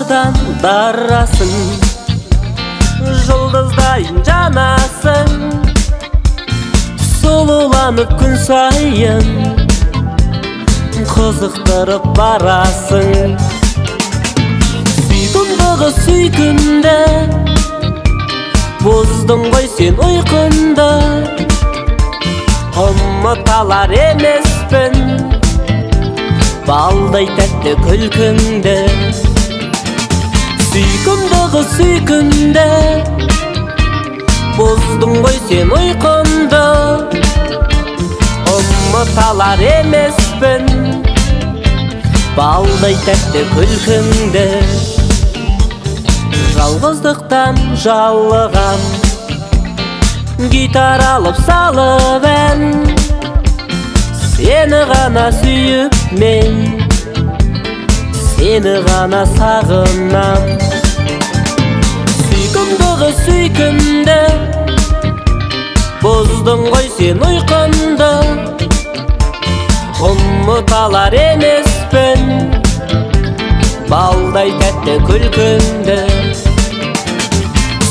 Taşlardan darasın, Жұлдыздайын жанасың, Сұлуланып күн сайын Қызықтырып барасың. Сүйкімдігі сүйкімді, Бұздың ғой сен ұйқынды. Ұмыталар емеспін балдай тәтті күлкіңді. Сүйкімдігі сүйкімді, Бұздың ғой сен ұйқынды. Ұмыталар емеспін балдай тәтті күлкіңді. Жалғыздықтан жалыған, гитара алып салып ән, сені ғана сүйіп мен, сені ғана сағынам. Сүйкімдігі сүйкімді, бұздың ғой сен ұйқымды. Ұмыталар емеспін балдай тәтті күлкіңді.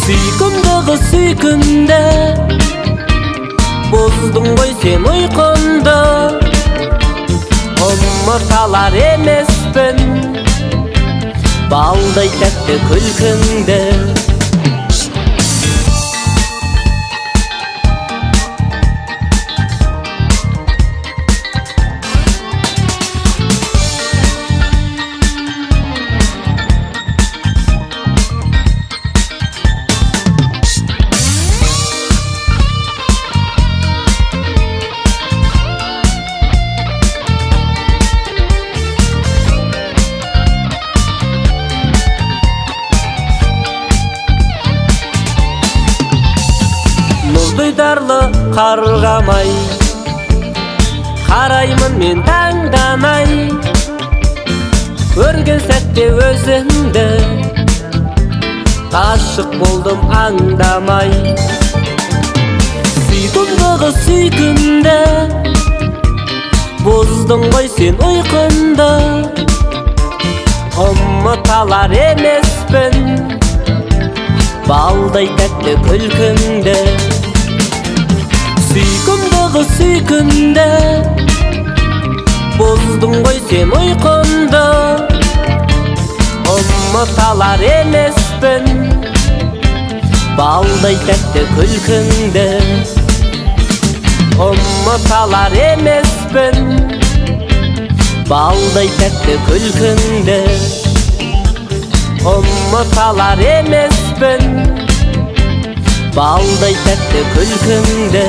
Сүйкімдігі сүйкімді, бұздың ғой сен ұйқымды. Ұмыталар емеспін балдай тәтті күлкіңді. Мұздайдарлы қарғамай, қараймын мен таңданай, көрген сәтте өзіңді, ғашық болдым аңдамай. Сүйкімдігі сүйкімді, бұздың ғой сен ұйқымды. Ұмыталар емеспін балдай тәтті күлкіңді. Сүйкімдігі сүйкімді, бұздың ғой сен ұйқымды. Ұмыталар емеспін балдай тәтті күлкіңді. Ұмыталар емеспін балдай тәтті күлкіңді. Ұмыталар емеспін балдай тәтті күлкіңді.